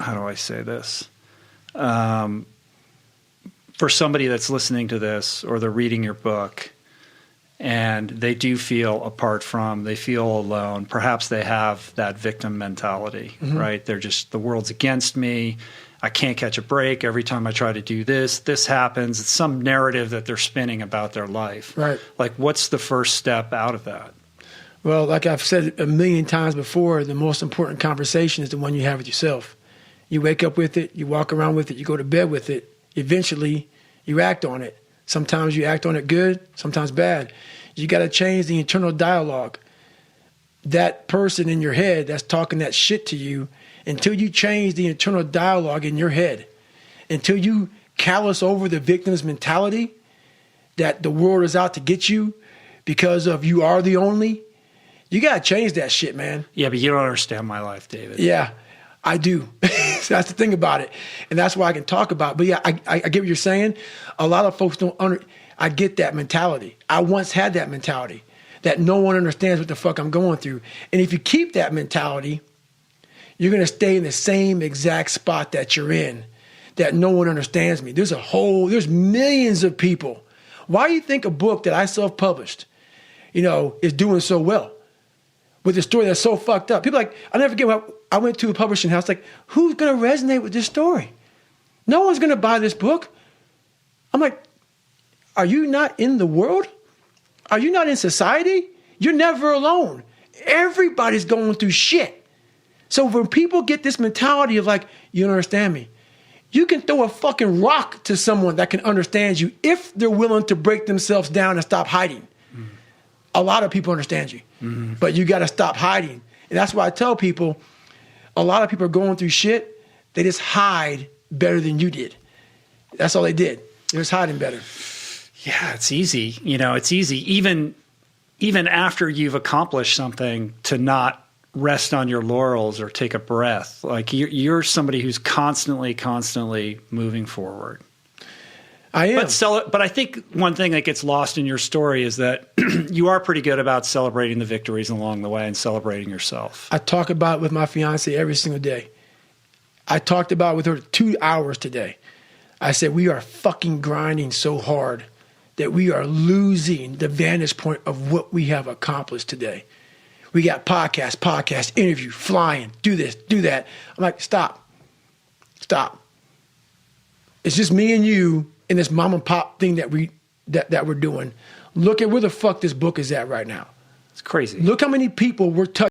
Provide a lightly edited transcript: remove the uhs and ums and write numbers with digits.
how do I say this? For somebody that's listening to this or they're reading your book and they do feel apart from, they feel alone, perhaps they have that victim mentality, right? They're just, the world's against me. I can't catch a break. Every time I try to do this, this happens. It's some narrative that they're spinning about their life. Right. Like, what's the first step out of that? Well, like I've said a million times before, the most important conversation is the one you have with yourself. You wake up with it, you walk around with it, you go to bed with it. Eventually, you act on it. Sometimes you act on it good, sometimes bad. You got to change the internal dialogue. That person in your head that's talking that shit to you, until you change the internal dialogue in your head, until you callous over the victim's mentality that the world is out to get you because of you are the only, you got to change that shit, man. Yeah, but you don't understand my life, David. Yeah, I do. So that's the thing about it. And that's why I can talk about it. But yeah, I get what you're saying. A lot of folks don't I get that mentality. I once had that mentality that no one understands what the fuck I'm going through. And if you keep that mentality, you're going to stay in the same exact spot that you're in, that no one understands me. There's millions of people. Why do you think a book that I self-published, is doing so well with a story that's so fucked up? People I'll never forget when I went to a publishing house, who's going to resonate with this story? No one's going to buy this book. I'm like, are you not in the world? Are you not in society? You're never alone. Everybody's going through shit. So when people get this mentality of you don't understand me, you can throw a fucking rock to someone that can understand you if they're willing to break themselves down and stop hiding. A lot of people understand you, but you got to stop hiding. And that's why I tell people, a lot of people are going through shit. They just hide better than you did. That's all they did. They're just hiding better. Yeah, it's easy. It's easy. Even after you've accomplished something, to not rest on your laurels or take a breath. You're somebody who's constantly moving forward. I am. But I think one thing that gets lost in your story is that you are pretty good about celebrating the victories along the way and celebrating yourself. I talk about it with my fiance every single day. I talked about it with her 2 hours today. I said, we are fucking grinding so hard that we are losing the vantage point of what we have accomplished today. We got podcast, interview, flying, do this, do that. I'm like, stop. It's just me and you in this mom and pop thing that we're doing. Look at where the fuck this book is at right now. It's crazy. Look how many people we're touching.